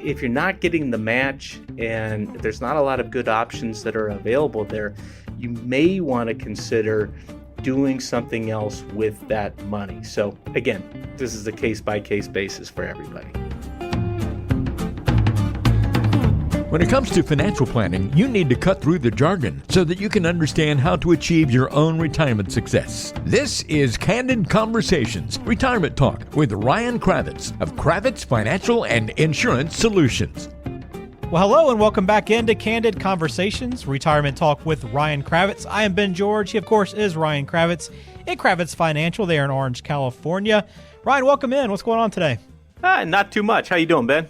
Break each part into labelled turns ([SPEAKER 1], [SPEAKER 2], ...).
[SPEAKER 1] if you're not getting the match and there's not a lot of good options that are available there, you may want to consider doing something else with that money. So again, this is a case-by-case basis for everybody.
[SPEAKER 2] When it comes to financial planning, you need to cut through the jargon so that you can understand how to achieve your own retirement success. This is Candid Conversations, Retirement Talk with Ryan Cravitz of Cravitz Financial and Insurance Solutions.
[SPEAKER 3] Well, hello and welcome back into Candid Conversations, Retirement Talk with Ryan Cravitz. I am Ben George. He, of course, is Ryan Cravitz at Cravitz Financial. They are in Orange, California. Ryan, welcome in. What's going on today?
[SPEAKER 1] Not too much. How you doing, Ben?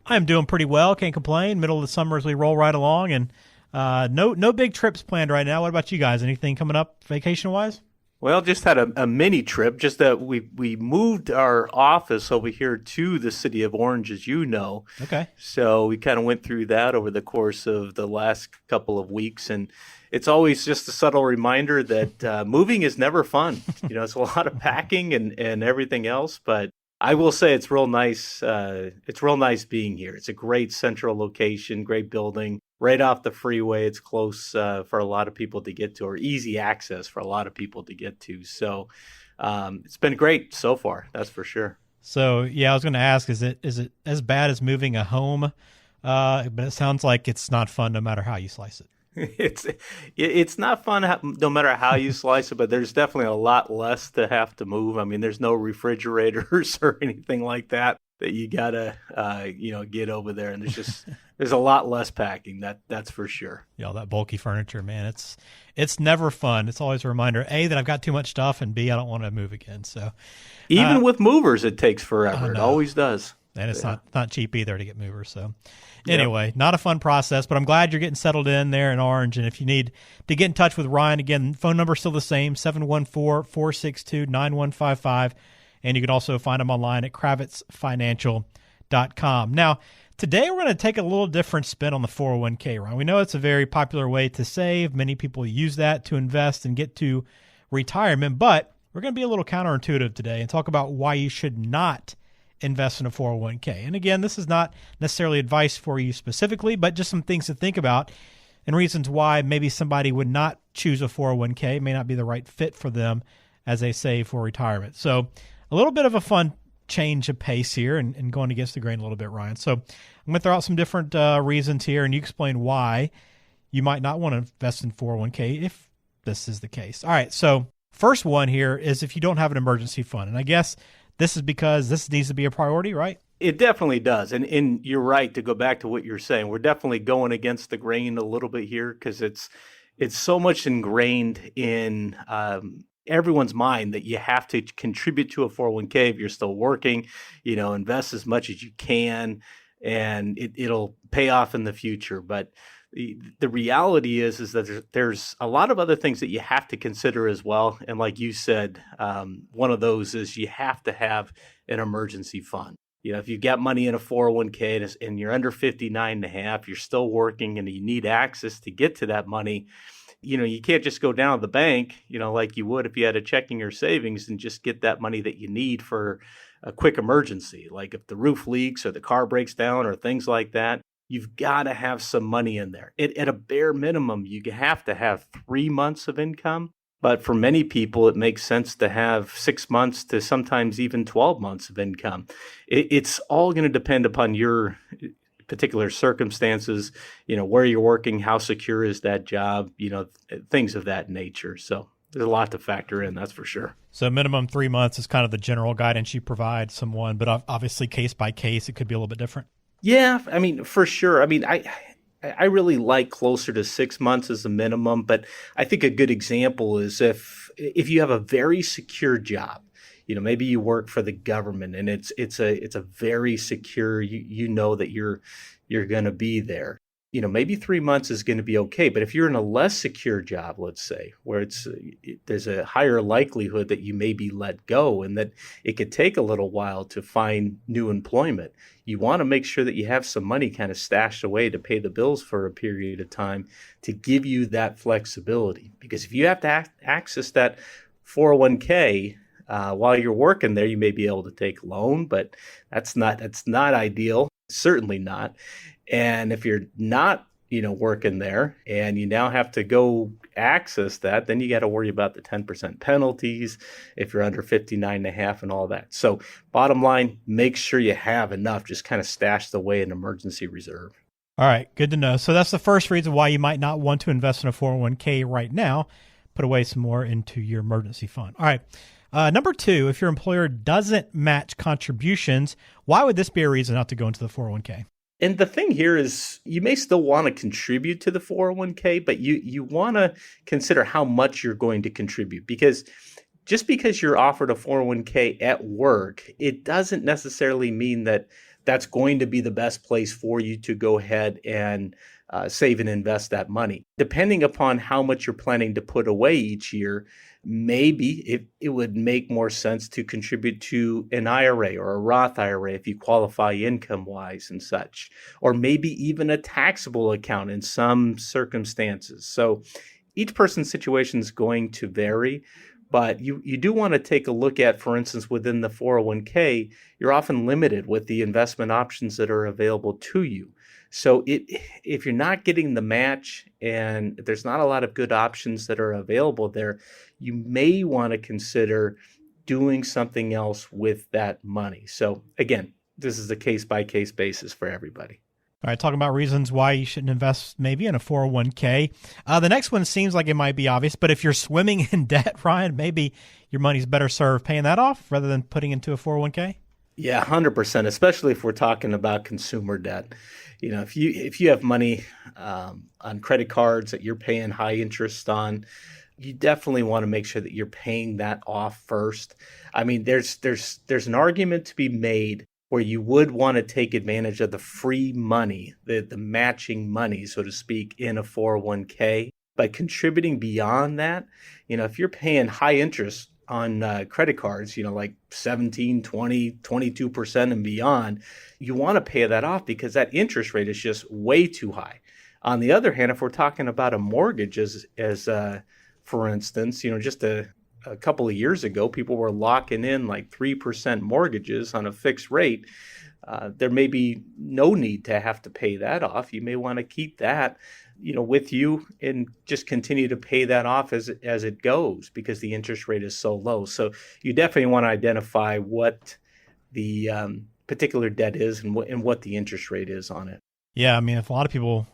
[SPEAKER 3] I'm doing pretty well. Can't complain. Middle of the summer as we roll right along, and no big trips planned right now. What about you guys? Anything coming up vacation-wise?
[SPEAKER 1] Well, just had a mini trip. Just that we moved our office over here to the city of Orange, as you know.
[SPEAKER 3] Okay.
[SPEAKER 1] So we kind of went through that over the course of the last couple of weeks, and it's always just a subtle reminder that moving is never fun. It's a lot of packing and everything else, but I will say it's real nice. It's real nice being here. It's a great central location, great building, right off the freeway. It's close for a lot of people to get to, or easy access for a lot of people to get to. So it's been great so far, that's for sure.
[SPEAKER 3] So yeah, I was going to ask, is it as bad as moving a home? But it sounds like it's not fun no matter how you slice it.
[SPEAKER 1] It's not fun no matter how you slice it, but there's definitely a lot less to have to move. I mean, there's no refrigerators or anything like that you gotta get over there, and there's a lot less packing. That's for sure.
[SPEAKER 3] Yeah, all that bulky furniture, man. It's never fun. It's always a reminder, A, that I've got too much stuff, and B, I don't want to move again. So
[SPEAKER 1] even with movers, it takes forever. It always does.
[SPEAKER 3] And it's not cheap either to get movers. So anyway, not a fun process, but I'm glad you're getting settled in there in Orange. And if you need to get in touch with Ryan, again, phone number is still the same, 714-462-9155. And you can also find him online at kravitzfinancial.com. Now, today we're going to take a little different spin on the 401k, Ryan. We know it's a very popular way to save. Many people use that to invest and get to retirement, but we're going to be a little counterintuitive today and talk about why you should not invest in a 401k. And again, this is not necessarily advice for you specifically, but just some things to think about and reasons why maybe somebody would not choose a 401k. It may not be the right fit for them as they save for retirement. So a little bit of a fun change of pace here and going against the grain a little bit, Ryan. So I'm going to throw out some different reasons here, and you explain why you might not want to invest in 401k if this is the case. All right, so first one here is if you don't have an emergency fund. And I guess this is because this needs to be a priority, right?
[SPEAKER 1] It definitely does. And you're right to go back to what you're saying. We're definitely going against the grain a little bit here because it's so much ingrained in everyone's mind that you have to contribute to a 401k if you're still working, invest as much as you can, and it'll pay off in the future. But the reality is that there's a lot of other things that you have to consider as well. And like you said, one of those is you have to have an emergency fund. If you've got money in a 401k and you're under 59 and a half, you're still working and you need access to get to that money, you can't just go down to the bank, like you would if you had a checking or savings and just get that money that you need for a quick emergency. Like if the roof leaks or the car breaks down or things like that. You've got to have some money in there. At a bare minimum, you have to have 3 months of income. But for many people, it makes sense to have 6 months to sometimes even 12 months of income. It's all going to depend upon your particular circumstances, where you're working, how secure is that job, things of that nature. So there's a lot to factor in, that's for sure.
[SPEAKER 3] So minimum 3 months is kind of the general guidance you provide someone, but obviously case by case, it could be a little bit different.
[SPEAKER 1] Yeah, I mean, for sure. I mean, I really like closer to 6 months as a minimum, but I think a good example is if you have a very secure job, maybe you work for the government and it's a very secure, you know that you're going to be there. Maybe 3 months is going to be okay. But if you're in a less secure job, let's say, where there's a higher likelihood that you may be let go and that it could take a little while to find new employment, you want to make sure that you have some money kind of stashed away to pay the bills for a period of time to give you that flexibility. Because if you have to access that 401k while you're working there, you may be able to take a loan, but that's not ideal. Certainly not. And if you're not, working there and you now have to go access that, then you got to worry about the 10% penalties if you're under 59 and a half and all that. So bottom line, make sure you have enough, just kind of stashed away an emergency reserve.
[SPEAKER 3] All right, good to know. So that's the first reason why you might not want to invest in a 401k right now. Put away some more into your emergency fund. All right. Number two, if your employer doesn't match contributions, why would this be a reason not to go into the 401k?
[SPEAKER 1] And the thing here is you may still want to contribute to the 401k, but you want to consider how much you're going to contribute, because just because you're offered a 401k at work, it doesn't necessarily mean that that's going to be the best place for you to go ahead and save and invest that money. Depending upon how much you're planning to put away each year, maybe it would make more sense to contribute to an IRA or a Roth IRA if you qualify income-wise and such, or maybe even a taxable account in some circumstances. So each person's situation is going to vary, but you do want to take a look at, for instance, within the 401k, you're often limited with the investment options that are available to you. So if you're not getting the match and there's not a lot of good options that are available there, you may want to consider doing something else with that money. So again, this is a case-by-case basis for everybody.
[SPEAKER 3] All right, talking about reasons why you shouldn't invest maybe in a 401k. The next one seems like it might be obvious, but if you're swimming in debt, Ryan, maybe your money's better served paying that off rather than putting into a 401k?
[SPEAKER 1] Yeah, 100%, especially if we're talking about consumer debt. If you have money on credit cards that you're paying high interest on, you definitely want to make sure that you're paying that off first. I mean, there's an argument to be made where you would want to take advantage of the free money, the matching money, so to speak, in a 401k. But contributing beyond that, if you're paying high interest on credit cards, like 17, 20, 22% and beyond, you want to pay that off because that interest rate is just way too high. On the other hand, if we're talking about a mortgage as for instance, just a couple of years ago, people were locking in like 3% mortgages on a fixed rate. There may be no need to have to pay that off. You may want to keep that, with you and just continue to pay that off as it goes because the interest rate is so low. So you definitely want to identify what the particular debt is and what the interest rate is on it.
[SPEAKER 3] Yeah, I mean, if a lot of people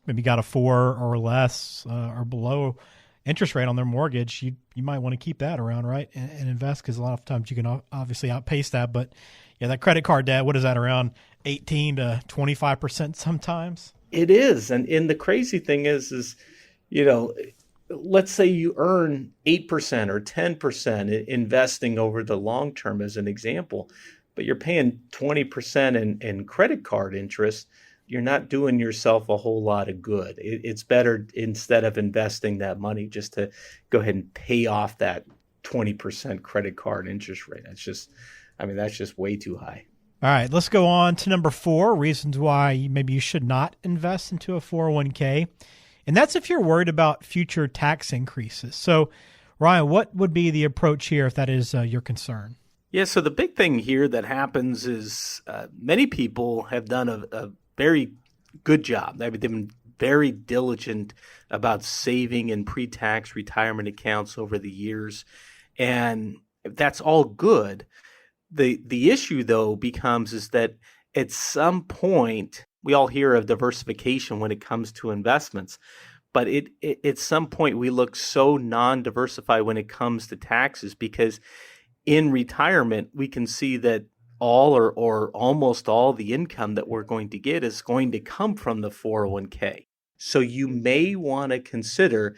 [SPEAKER 3] maybe got a 4 or less or below interest rate on their mortgage, you might want to keep that around, right, and invest, because a lot of times you can obviously outpace that. But yeah, that credit card debt, what is that, around 18 to 25% sometimes?
[SPEAKER 1] It is. And the crazy thing is, let's say you earn 8% or 10% investing over the long term as an example, but you're paying 20% in credit card interest. You're not doing yourself a whole lot of good. It's better, instead of investing that money, just to go ahead and pay off that 20% credit card interest rate. That's just way too high.
[SPEAKER 3] All right, let's go on to number 4, reasons why maybe you should not invest into a 401k. And that's if you're worried about future tax increases. So, Ryan, what would be the approach here if that is your concern?
[SPEAKER 1] Yeah, so the big thing here that happens is many people have done a very good job. They've been very diligent about saving in pre-tax retirement accounts over the years. And that's all good. The issue, though, becomes is that at some point, we all hear of diversification when it comes to investments, but at some point we look so non-diversified when it comes to taxes, because in retirement, we can see that all or almost all the income that we're going to get is going to come from the 401k. So you may want to consider,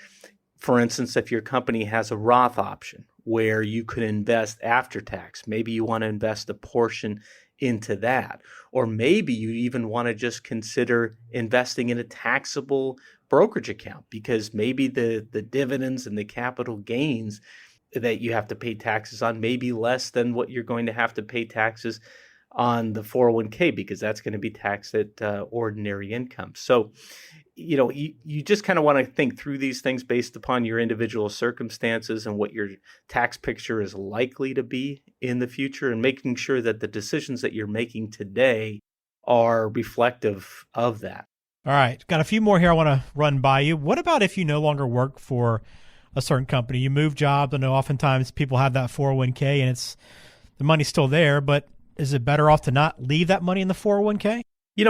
[SPEAKER 1] for instance, if your company has a Roth option where you could invest after tax, maybe you want to invest a portion into that. Or maybe you even want to just consider investing in a taxable brokerage account, because maybe the dividends and the capital gains that you have to pay taxes on may be less than what you're going to have to pay taxes on the 401k, because that's going to be taxed at ordinary income. So, you just kind of want to think through these things based upon your individual circumstances and what your tax picture is likely to be in the future, and making sure that the decisions that you're making today are reflective of that.
[SPEAKER 3] All right. Got a few more here I want to run by you. What about if you no longer work for a certain company? You move jobs. I know oftentimes people have that 401k and the money's still there, but is it better off to not leave that money in the 401k?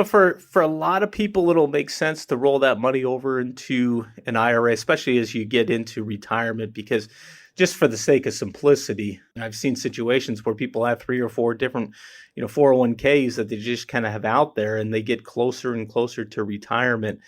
[SPEAKER 1] For a lot of people, it'll make sense to roll that money over into an IRA, especially as you get into retirement, because just for the sake of simplicity, I've seen situations where people have 3 or 4 different, 401ks that they just kind of have out there, and they get closer and closer to retirement.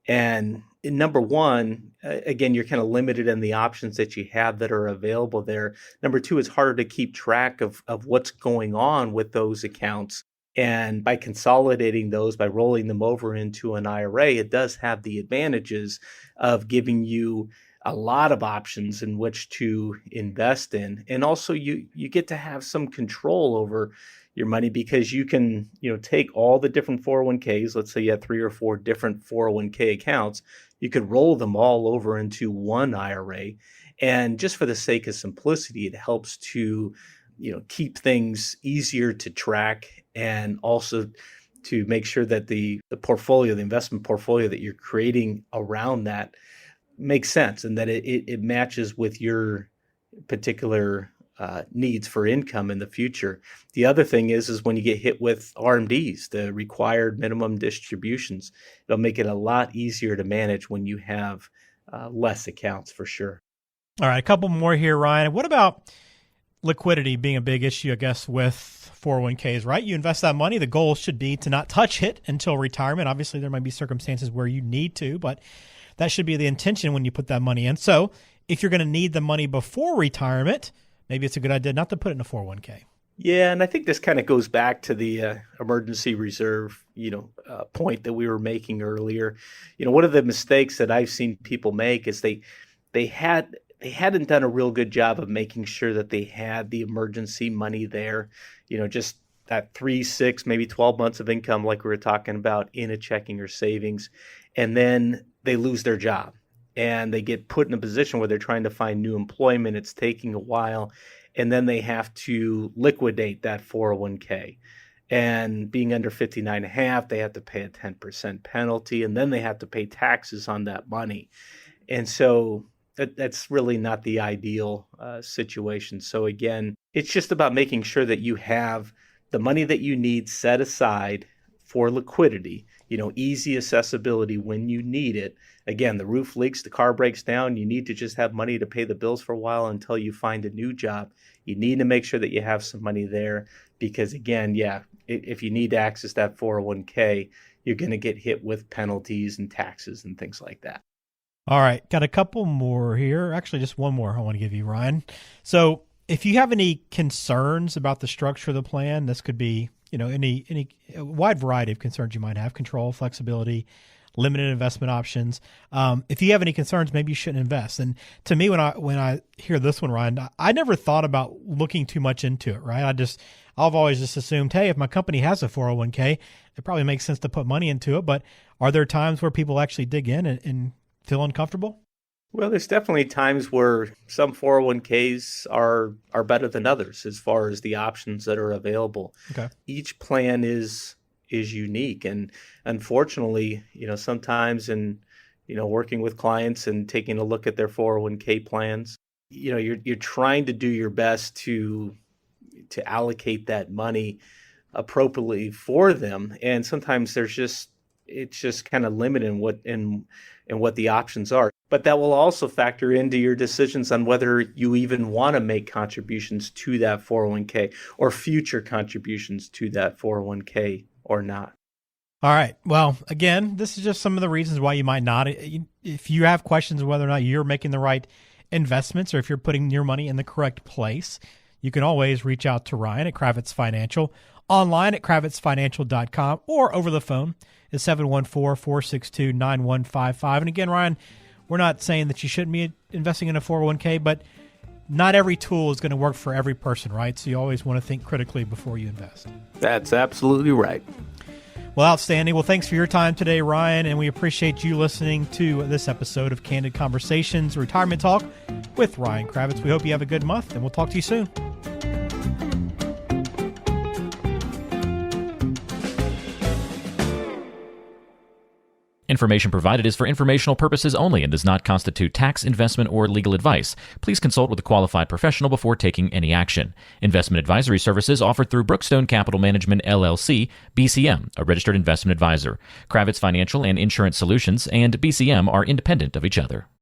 [SPEAKER 1] And number one, again, you're kind of limited in the options that you have that are available there. Number two, it's harder to keep track of what's going on with those accounts. And by consolidating those, by rolling them over into an IRA, it does have the advantages of giving you a lot of options in which to invest in. And also you get to have some control over your money, because you can, take all the different 401ks. Let's say you have 3 or 4 different 401k accounts. You could roll them all over into one IRA. And just for the sake of simplicity, it helps to, keep things easier to track, and also to make sure that the portfolio, the investment portfolio that you're creating around that makes sense, and that it matches with your particular needs for income in the future. The other thing is when you get hit with RMDs, the required minimum distributions, it'll make it a lot easier to manage when you have less accounts, for sure.
[SPEAKER 3] All right, a couple more here, Ryan. What about liquidity being a big issue, I guess, with 401ks, right? You invest that money. The goal should be to not touch it until retirement. Obviously, there might be circumstances where you need to, but that should be the intention when you put that money in. So if you're going to need the money before retirement, maybe it's a good idea not to put it in a 401k.
[SPEAKER 1] Yeah, and I think this kind of goes back to the emergency reserve, point that we were making earlier. One of the mistakes that I've seen people make is they hadn't done a real good job of making sure that they had the emergency money there, just that 3, 6, maybe 12 months of income, like we were talking about, in a checking or savings. And then they lose their job and they get put in a position where they're trying to find new employment. It's taking a while. And then they have to liquidate that 401k. And being under 59.5, they have to pay a 10% penalty, and then they have to pay taxes on that money. And so that's really not the ideal situation. So again, it's just about making sure that you have the money that you need set aside for liquidity, easy accessibility when you need it. Again, the roof leaks, the car breaks down, you need to just have money to pay the bills for a while until you find a new job. You need to make sure that you have some money there, because again, if you need to access that 401k, you're going to get hit with penalties and taxes and things like that.
[SPEAKER 3] All right. Got a couple more here. Actually, just one more I want to give you, Ryan. So if you have any concerns about the structure of the plan, this could be, any wide variety of concerns you might have: control, flexibility, limited investment options. If you have any concerns, maybe you shouldn't invest. And to me, when I hear this one, Ryan, I never thought about looking too much into it, right? I've always just assumed, hey, if my company has a 401k, it probably makes sense to put money into it. But are there times where people actually dig in and feel uncomfortable?
[SPEAKER 1] Well, there's definitely times where some 401ks are better than others as far as the options that are available.
[SPEAKER 3] Okay.
[SPEAKER 1] Each plan is unique, and unfortunately, sometimes in working with clients and taking a look at their 401k plans, you're trying to do your best to allocate that money appropriately for them, and sometimes it's just kind of limited in what the options are. But that will also factor into your decisions on whether you even want to make contributions to that 401k or future contributions to that 401k or not.
[SPEAKER 3] All right. Well, again, this is just some of the reasons why you might not. If you have questions of whether or not you're making the right investments or if you're putting your money in the correct place, you can always reach out to Ryan at Cravitz Financial, online at kravitzfinancial.com, or over the phone at 714-462-9155. And again, Ryan, we're not saying that you shouldn't be investing in a 401k, but not every tool is going to work for every person, right? So you always want to think critically before you invest.
[SPEAKER 1] That's absolutely right.
[SPEAKER 3] Well, outstanding. Well, thanks for your time today, Ryan, and we appreciate you listening to this episode of Candid Conversations, Retirement Talk with Ryan Cravitz. We hope you have a good month, and we'll talk to you soon.
[SPEAKER 4] Information provided is for informational purposes only and does not constitute tax, investment, or legal advice. Please consult with a qualified professional before taking any action. Investment advisory services offered through Brookstone Capital Management, LLC, BCM, a registered investment advisor. Cravitz Financial and Insurance Solutions and BCM are independent of each other.